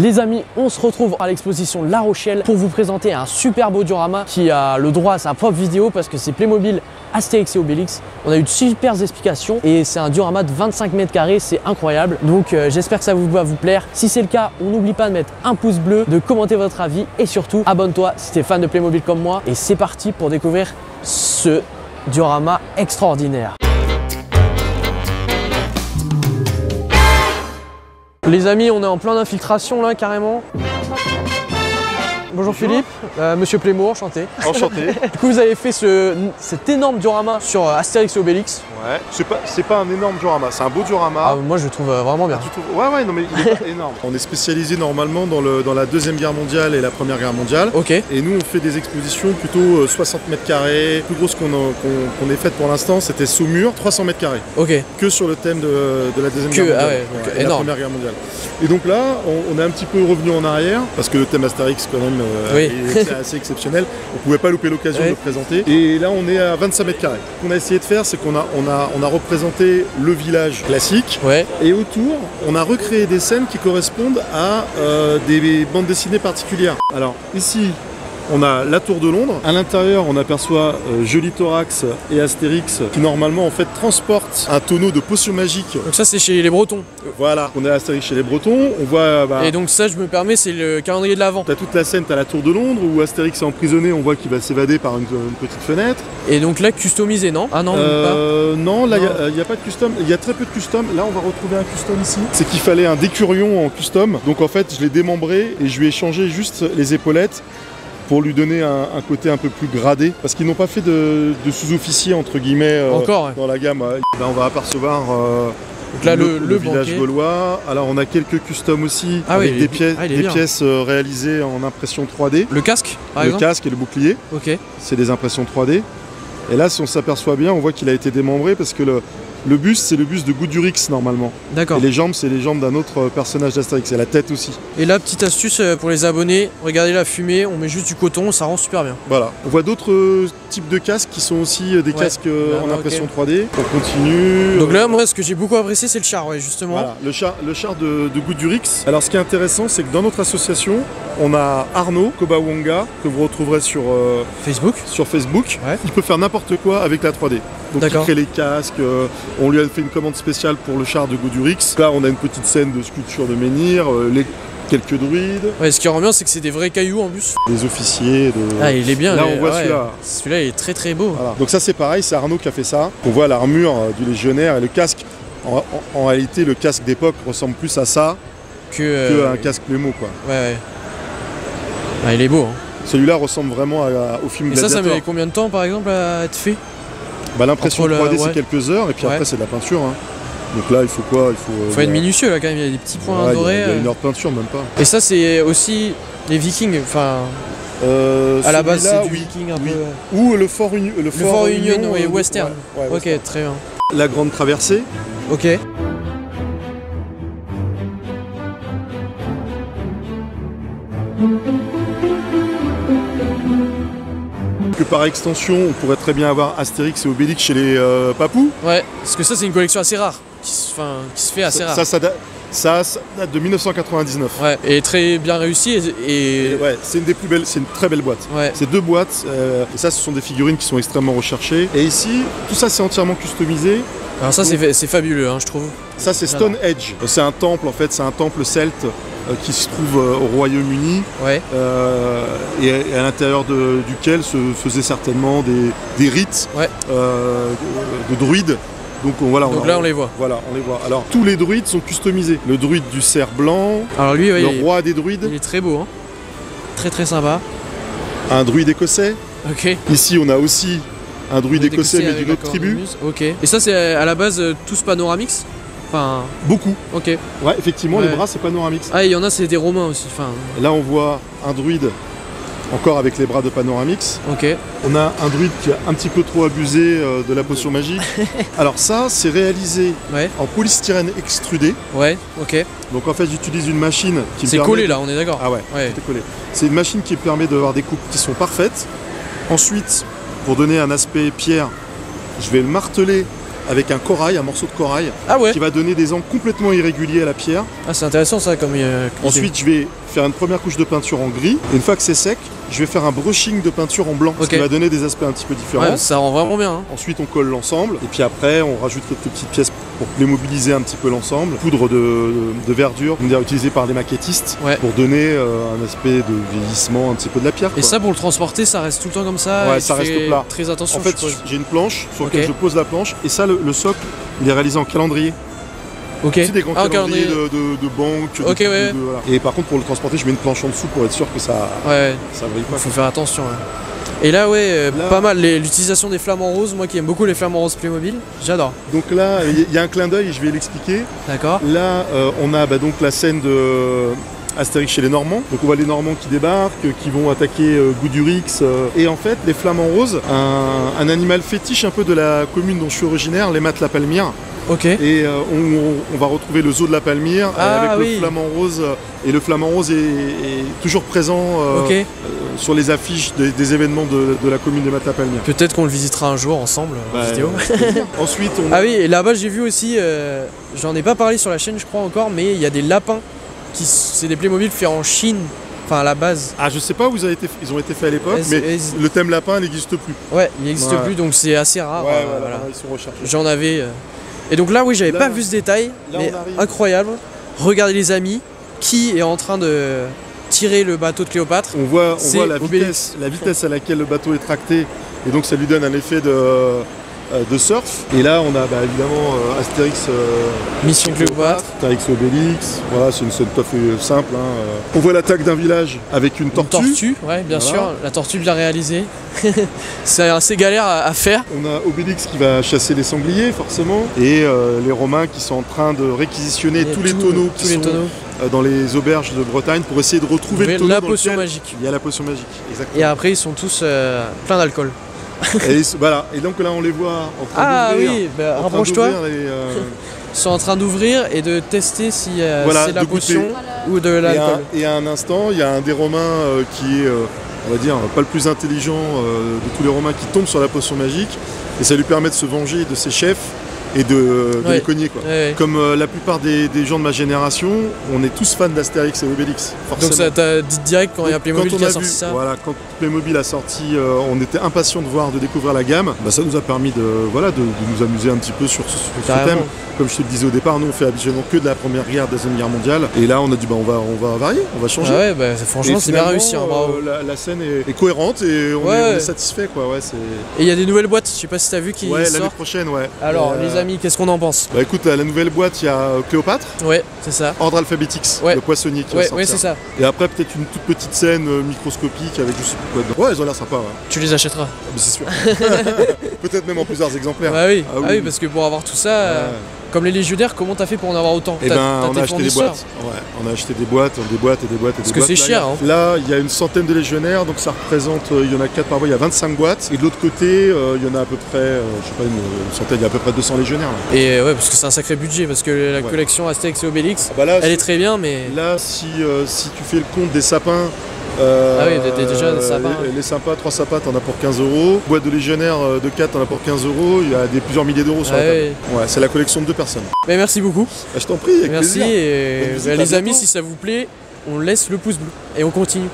Les amis, on se retrouve à l'exposition La Rochelle pour vous présenter un super beau diorama qui a le droit à sa propre vidéo parce que c'est Playmobil, Astérix et Obélix. On a eu de super explications et c'est un diorama de 25 mètres carrés, c'est incroyable. Donc j'espère que ça va vous plaire. Si c'est le cas, on n'oublie pas de mettre un pouce bleu, de commenter votre avis et surtout abonne-toi si t'es fan de Playmobil comme moi. Et c'est parti pour découvrir ce diorama extraordinaire. Les amis, on est en plein d'infiltration là carrément. Bonjour Philippe, Monsieur Playmo, enchanté. Enchanté. Du coup vous avez fait cet énorme diorama sur Astérix et Obélix. Ouais, c'est pas un énorme diorama, c'est un beau diorama. Ah, moi je le trouve vraiment bien. Ouais, non mais il est pas énorme. On est spécialisé normalement dans la Deuxième Guerre mondiale et la Première Guerre mondiale. Ok. Et nous on fait des expositions plutôt 60 mètres carrés. La plus grosse qu'on ait faite pour l'instant c'était Saumur, 300 mètres carrés. Ok. Que sur le thème de la Deuxième Guerre mondiale et la Première Guerre mondiale. Et donc là, on est un petit peu revenu en arrière parce que le thème Astérix quand même est assez exceptionnel. On pouvait pas louper l'occasion de le présenter. Et là on est à 25 mètres carrés. Ce qu'on a essayé de faire, c'est qu'on a représenté le village classique et autour on a recréé des scènes qui correspondent à des bandes dessinées particulières. Alors ici on a la tour de Londres, à l'intérieur on aperçoit Joli Thorax et Astérix qui normalement en fait transportent un tonneau de potions magiques. Donc ça c'est chez les Bretons. Voilà, on est Astérix chez les Bretons, on voit... Et donc ça je me permets, c'est le calendrier de l'Avent. T'as toute la scène, t'as la tour de Londres où Astérix est emprisonné, on voit qu'il va s'évader par une petite fenêtre. Et donc là customisé non? Ah non, pas. Non, là il n'y a pas de custom, il y a très peu de custom. Là on va retrouver un custom ici. C'est qu'il fallait un décurion en custom, donc en fait je l'ai démembré et je lui ai changé juste les épaulettes pour lui donner un côté un peu plus gradé, parce qu'ils n'ont pas fait de sous-officier entre guillemets dans la gamme. Là on va apercevoir donc là, le village gaulois. Alors on a quelques customs aussi avec des pièces réalisées en impression 3D. Le casque par exemple. Le casque et le bouclier. Ok. C'est des impressions 3D. Et là si on s'aperçoit bien, on voit qu'il a été démembré parce que le buste, c'est le buste de Goudurix normalement. D'accord. Et les jambes, c'est les jambes d'un autre personnage d'Astérix, et la tête aussi. Et là, petite astuce pour les abonnés, regardez la fumée, on met juste du coton, ça rend super bien. Voilà. On voit d'autres types de casques qui sont aussi des casques en impression 3D. On continue. Donc là, moi, ce que j'ai beaucoup apprécié, c'est le char, justement. Voilà, le char de Goudurix. Alors, ce qui est intéressant, c'est que dans notre association, on a Arnaud Kobawonga, que vous retrouverez sur Facebook. Il peut faire n'importe quoi avec la 3D. Donc il crée les casques, on lui a fait une commande spéciale pour le char de Goudurix. Là on a une petite scène de sculpture de menhir, quelques druides. Ouais, ce qui rend bien c'est que c'est des vrais cailloux en plus. Des officiers. Ah il est bien. Là on voit celui-là. Celui-là il est très très beau. Voilà. Donc ça c'est pareil, c'est Arnaud qui a fait ça. On voit l'armure du légionnaire et le casque. En réalité le casque d'époque ressemble plus à ça que un casque Playmo quoi. Ouais. Ah, il est beau. Hein. Celui-là ressemble vraiment au film Gladiator. Et ça met combien de temps par exemple à être fait? Bah, l'impression 3D c'est quelques heures et puis après c'est de la peinture. Hein. Donc là il faut quoi? Il faut être minutieux là quand même, il y a des petits points dorés. Il y a une heure de peinture même pas. Et ça c'est aussi les Vikings, enfin à la base c'est du Viking un peu. Ou le Fort Union, oui, western. Ok, très bien. La grande traversée. Ok. Que par extension, on pourrait très bien avoir Astérix et Obélix chez les Papous. Ouais, parce que ça c'est une collection assez rare, qui se fait assez rare. Ça date de 1999. Ouais, et très bien réussi et ouais, c'est une des plus belles, c'est une très belle boîte. Ouais. C'est deux boîtes, et ça ce sont des figurines qui sont extrêmement recherchées. Et ici, tout ça c'est entièrement customisé. Alors ça c'est fabuleux, hein, je trouve. Ça c'est Stonehenge. C'est un temple en fait, c'est un temple celte qui se trouve au Royaume-Uni, et à l'intérieur duquel se faisaient certainement des rites de druides. Donc, voilà, donc là on les voit. Voilà, on les voit. Alors tous les druides sont customisés. Le druide du cerf blanc, alors lui, le roi des druides. Il est très beau, hein. Très très sympa. Un druide écossais. Ok. Ici on a aussi un druide écossais mais d'une autre tribu. Ok. Et ça c'est à la base tous Panoramix. Enfin... Beaucoup. Ok. Ouais, effectivement, les bras c'est Panoramix. Ah, il y en a c'est des Romains aussi. Enfin... Là on voit un druide encore avec les bras de Panoramix. Ok. On a un druide qui a un petit peu trop abusé de la potion magique. Alors ça c'est réalisé en polystyrène extrudé. Ouais, ok. Donc en fait j'utilise une machine qui me permet... C'est collé là, on est d'accord. Ah ouais, tout est collé. C'est une machine qui permet d'avoir des coupes qui sont parfaites. Ensuite, pour donner un aspect pierre, je vais le marteler avec un corail, un morceau de corail, qui va donner des angles complètement irréguliers à la pierre. Ah, c'est intéressant ça comme Ensuite, je vais faire une première couche de peinture en gris. Et une fois que c'est sec, je vais faire un brushing de peinture en blanc, ce qui va donner des aspects un petit peu différents. Ouais, ça rend vraiment bien. Hein. Ensuite, on colle l'ensemble. Et puis après, on rajoute quelques petites pièces pour playmobiliser un petit peu l'ensemble. Poudre de verdure, utilisée par les maquettistes, pour donner un aspect de vieillissement un petit peu de la pierre. Et ça, pour le transporter, ça reste tout le temps comme ça? Ouais, ça reste plat. Très attention. En fait, j'ai une planche sur laquelle je pose la planche. Et ça, le socle, il est réalisé en calendrier. C'est des grands calendriers de banque. Voilà. Et par contre, pour le transporter, je mets une planche en dessous pour être sûr que ça brille pas. Faut faire attention. Et là, pas mal l'utilisation des flamants roses. Moi qui aime beaucoup les flamants roses Playmobil, j'adore. Donc là, il y a un clin d'œil et je vais l'expliquer. D'accord. Là, on a donc la scène de Astérix chez les Normands. Donc on voit les Normands qui débarquent, qui vont attaquer Goudurix. Et en fait, les flamants roses, un animal fétiche un peu de la commune dont je suis originaire, les Mattes la Palmyre. Et on va retrouver le zoo de la Palmyre avec le flamant rose. Et le flamant rose est toujours présent sur les affiches des événements de la commune de Mattes la Palmyre. Peut-être qu'on le visitera un jour ensemble en vidéo. Ensuite, et là-bas j'ai vu aussi, j'en ai pas parlé sur la chaîne je crois encore, mais il y a des lapins c'est des Playmobil faits en Chine. Enfin, à la base. Ah, je sais pas où ils ont été faits à l'époque, mais le thème lapin n'existe plus. Ouais, il n'existe plus, donc c'est assez rare. Voilà. Ils sont recherchés. J'en avais. Et donc là, j'avais pas vu ce détail, mais incroyable. Regardez les amis, qui est en train de tirer le bateau de Cléopâtre. On voit la vitesse à laquelle le bateau est tracté, et donc ça lui donne un effet de surf. Et là, on a évidemment Astérix Mission Cléopâtre, Astérix Obélix. Voilà, c'est une scène tout à fait simple. On voit l'attaque d'un village avec une tortue. Bien sûr, la tortue bien réalisée. C'est assez galère à faire. On a Obélix qui va chasser les sangliers, forcément, et les Romains qui sont en train de réquisitionner tous les tonneaux dans les auberges de Bretagne pour essayer de retrouver le tonneau la potion magique. Il y a la potion magique, exactement. Et après, ils sont tous pleins d'alcool. Et donc là on les voit en train d'ouvrir. Rapproche-toi. Ils sont en train d'ouvrir et de tester si c'est la potion ou de l'alcool. Et à un instant, il y a un des Romains qui est, on va dire, pas le plus intelligent de tous les Romains qui tombe sur la potion magique, et ça lui permet de se venger de ses chefs et de les cogner. Comme la plupart des gens de ma génération, on est tous fans d'Astérix et Obélix. Forcément. Donc ça t'a dit direct quand il y a Playmobil qui a sorti ça. Voilà, quand Playmobil a sorti, on était impatients de découvrir la gamme. Ça nous a permis de nous amuser un petit peu sur ce thème. Comme je te le disais au départ, nous on fait habituellement que de la Première Guerre, de la Deuxième Guerre mondiale. Et là on a dit on va varier, on va changer. Franchement c'est bien réussi. Bravo. La scène est cohérente et on est satisfait. Et il y a des nouvelles boîtes, je sais pas si t'as vu qui sortent. L'année prochaine, Alors les amis, qu'est-ce qu'on en pense? Écoute, la nouvelle boîte, il y a Cléopâtre. C'est ça. Ordre Alphabetix, le poissonnier qui va sortir. C'est ça. Et après peut-être une toute petite scène microscopique avec je sais plus quoi dedans. Ils ont l'air sympa. Tu les achèteras? C'est sûr. Peut-être même en plusieurs exemplaires. Oui, parce que pour avoir tout ça, comme les légionnaires, comment t'as fait pour en avoir autant? On a acheté des boîtes. On a acheté des boîtes. Parce que c'est cher. Là, il y a une centaine de légionnaires, donc ça représente, il y en a 4 par boîte, il y a 25 boîtes. Et de l'autre côté, il y en a à peu près, je sais pas, une centaine, il y a à peu près 200 légionnaires. Là. Et parce que c'est un sacré budget, parce que la collection Astérix et Obélix, elle est très bien, mais... Là, si tu fais le compte des sapins, déjà des sapins. Les sapins, 3 sapins, t'en as pour 15 €. Boîte de légionnaires de 4, t'en as pour 15 €. Il y a plusieurs milliers d'euros sur la table. C'est la collection de 2 personnes. Mais merci beaucoup. Je t'en prie, avec plaisir. Merci, et les amis, si ça vous plaît, on laisse le pouce bleu et on continue.